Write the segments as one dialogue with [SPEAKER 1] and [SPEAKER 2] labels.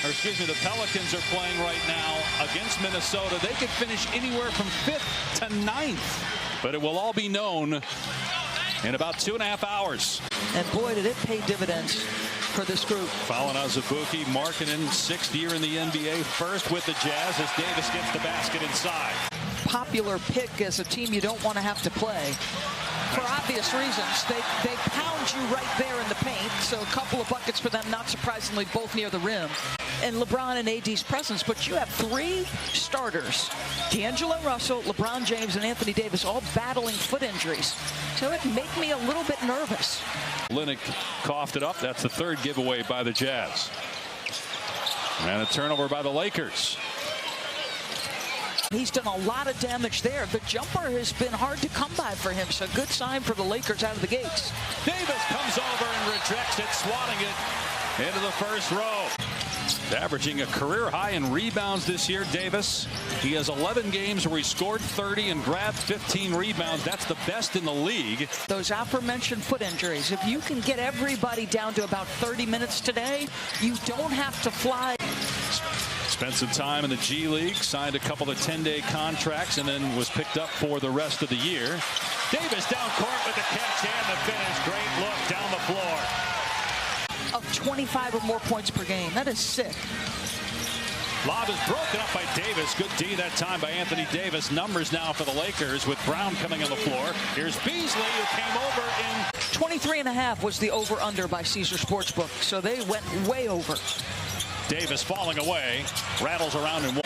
[SPEAKER 1] The Pelicans are playing right now against Minnesota. They could finish anywhere from 5th to 9th. But it will all be known in about 2.5 hours.
[SPEAKER 2] And boy, did it pay dividends for this group.
[SPEAKER 1] Following Azubuike, Markkanen, 6th year in the NBA, first with the Jazz as Davis gets the basket inside.
[SPEAKER 2] Popular pick as a team you don't want to have to play. For obvious reasons, they pound you right there in the paint, so a couple of buckets for them, not surprisingly, both near the rim. And LeBron and AD's presence, but you have 3 starters, D'Angelo Russell, LeBron James, and Anthony Davis, all battling foot injuries. So it make me a little bit nervous.
[SPEAKER 1] Olynyk coughed it up. That's the 3rd giveaway by the Jazz. And a turnover by the Lakers.
[SPEAKER 2] He's done a lot of damage there. The jumper has been hard to come by for him, so good sign for the Lakers out of the gates.
[SPEAKER 1] Davis comes over and rejects it, swatting it into the first row. Averaging a career high in rebounds this year, Davis. He has 11 games where he scored 30 and grabbed 15 rebounds. That's the best in the league.
[SPEAKER 2] Those aforementioned foot injuries, if you can get everybody down to about 30 minutes today, you don't have to fly.
[SPEAKER 1] Spent some time in the G League, signed a couple of 10-day contracts, and then was picked up for the rest of the year. Davis down court with the catch and the finish. Great look down the floor.
[SPEAKER 2] Of 25 or more points per game. That is sick.
[SPEAKER 1] Lob is broken up by Davis. Good D that time by Anthony Davis. Numbers now for the Lakers with Brown coming on the floor. Here's Beasley who came over in
[SPEAKER 2] 23.5 was the over-under by Caesar Sportsbook, so they went way over.
[SPEAKER 1] Davis falling away, rattles around and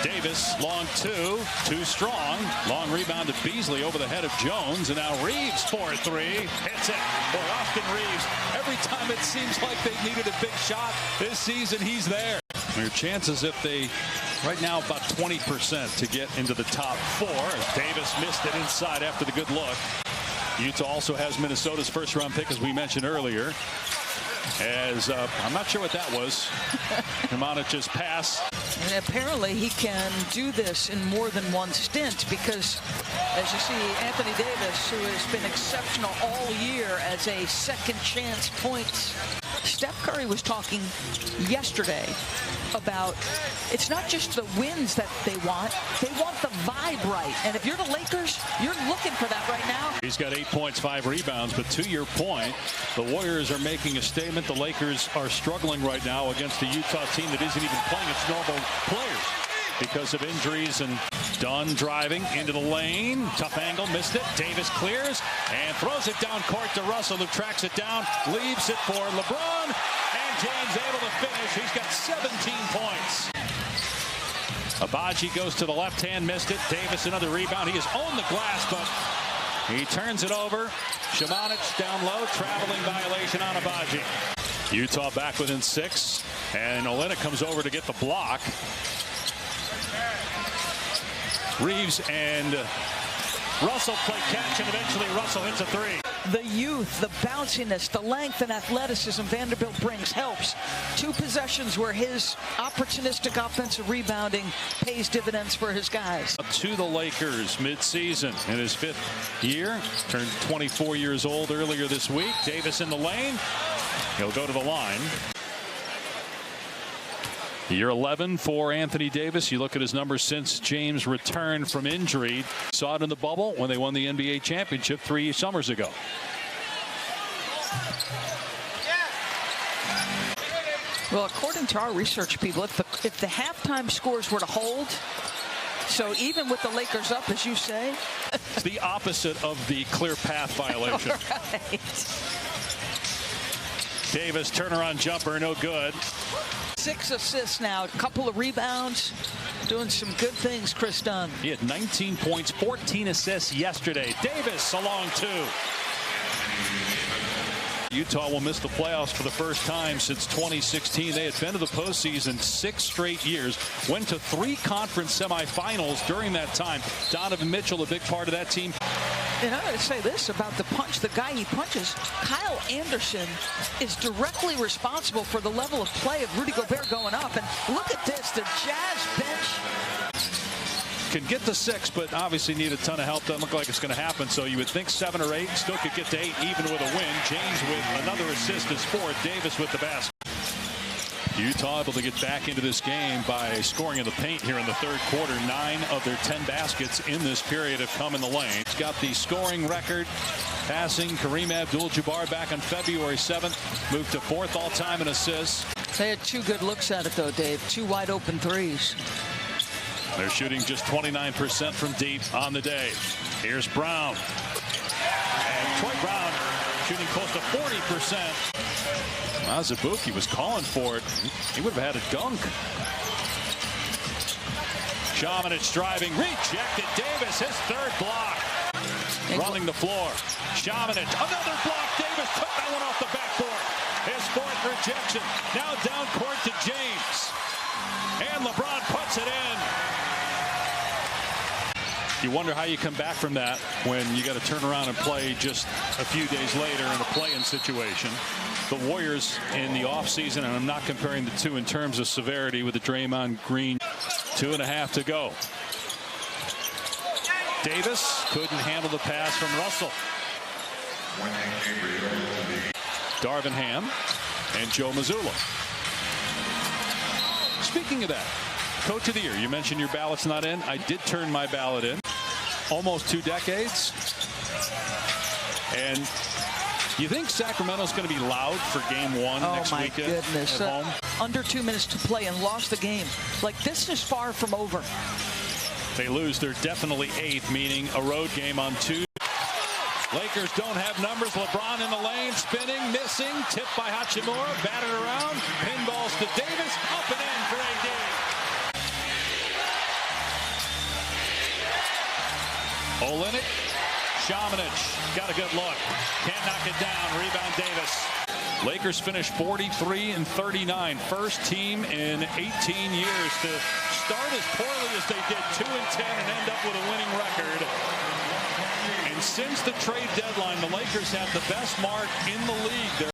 [SPEAKER 1] Davis, long 2, too strong. Long rebound to Beasley over the head of Jones, and now Reeves for 3. Hits it for Austin Reeves. Every time it seems like they needed a big shot this season, he's there. Their chances if they, right now, about 20% to get into the top 4. As Davis missed it inside after the good look. Utah also has Minnesota's first-round pick, as we mentioned earlier. As I'm not sure what that was. Nurmagomedov's pass.
[SPEAKER 2] And apparently he can do this in more than one stint because, as you see, Anthony Davis, who has been exceptional all year as a second chance points. Steph Curry was talking yesterday about it's not just the wins that they want the vibe right. And if you're the Lakers, you're looking for that right now.
[SPEAKER 1] He's got 8 points, 5 rebounds, but to your point, the Warriors are making a statement. The Lakers are struggling right now against a Utah team that isn't even playing its normal players because of injuries. And Dunn driving into the lane. Tough angle, missed it. Davis clears and throws it down court to Russell, who tracks it down, leaves it for LeBron, and James able to finish. He's got 17 points. Agbaji goes to the left hand, missed it. Davis another rebound. He has owned the glass, but he turns it over. Šimanić down low, traveling violation on Agbaji. Utah back within 6, and Olynyk comes over to get the block. Reeves and Russell play catch, and eventually Russell hits a 3.
[SPEAKER 2] The youth, the bounciness, the length and athleticism Vanderbilt brings helps. 2 possessions where his opportunistic offensive rebounding pays dividends for his guys.
[SPEAKER 1] To the Lakers mid-season in his 5th year. Turned 24 years old earlier this week. Davis in the lane. He'll go to the line. Year 11 for Anthony Davis. You look at his numbers since James returned from injury. Saw it in the bubble when they won the NBA championship 3 summers ago.
[SPEAKER 2] Well, according to our research people, if the halftime scores were to hold, so even with the Lakers up, as you say.
[SPEAKER 1] It's the opposite of the clear path violation.
[SPEAKER 2] Right.
[SPEAKER 1] Davis, turnaround jumper, no good.
[SPEAKER 2] 6 assists now, a couple of rebounds, doing some good things, Chris Dunn.
[SPEAKER 1] He had 19 points, 14 assists yesterday. Davis along 2. Utah will miss the playoffs for the first time since 2016. They had been to the postseason 6 straight years, went to 3 conference semifinals during that time. Donovan Mitchell, a big part of that team.
[SPEAKER 2] And I'm going to say this about the punch, the guy he punches. Kyle Anderson is directly responsible for the level of play of Rudy Gobert going up. And look at this, the Jazz bench
[SPEAKER 1] can get to 6, but obviously need a ton of help. Doesn't look like it's going to happen. So you would think 7 or 8, still could get to 8 even with a win. James with another assist is 4. Davis with the basket. Utah able to get back into this game by scoring in the paint here in the third quarter. 9 of their 10 baskets in this period have come in the lane. He's got the scoring record. Passing Kareem Abdul-Jabbar back on February 7th. Moved to 4th all-time in assists.
[SPEAKER 2] They had 2 good looks at it, though, Dave. 2 wide open threes.
[SPEAKER 1] They're shooting just 29% from deep on the day. Here's Brown. And Troy Brown shooting close to 40%. Azubuike was calling for it. He would have had a dunk. Šamanić driving, rejected. Davis, his 3rd block. Running the floor. Šamanić, another block. Davis took that one off the backboard. His 4th rejection. Now down court to James. And LeBron puts it in. You wonder how you come back from that when you got to turn around and play just a few days later in a play-in situation. The Warriors in the offseason, and I'm not comparing the two in terms of severity with the Draymond Green. 2.5 to go. Davis couldn't handle the pass from Russell. Darvin Ham and Joe Mazzulla. Speaking of that, Coach of the Year, you mentioned your ballot's not in. I did turn my ballot in. Almost 2 decades. And you think Sacramento's going to be loud for game 1 next weekend?
[SPEAKER 2] Oh, my goodness.
[SPEAKER 1] At home?
[SPEAKER 2] Under 2 minutes to play and lost the game. Like, this is far from over.
[SPEAKER 1] They lose. They're definitely 8th, meaning a road game on Tuesday. Lakers don't have numbers. LeBron in the lane, spinning, missing. Tipped by Hachimura, batted around. Pinballs to Davis, up and in for AD. Olynyk, Šamanić, got a good look. Can't knock it down. Rebound Davis. Lakers finish 43-39. First team in 18 years to start as poorly as they did, 2-10, and end up with a winning record. And since the trade deadline, the Lakers have the best mark in the league.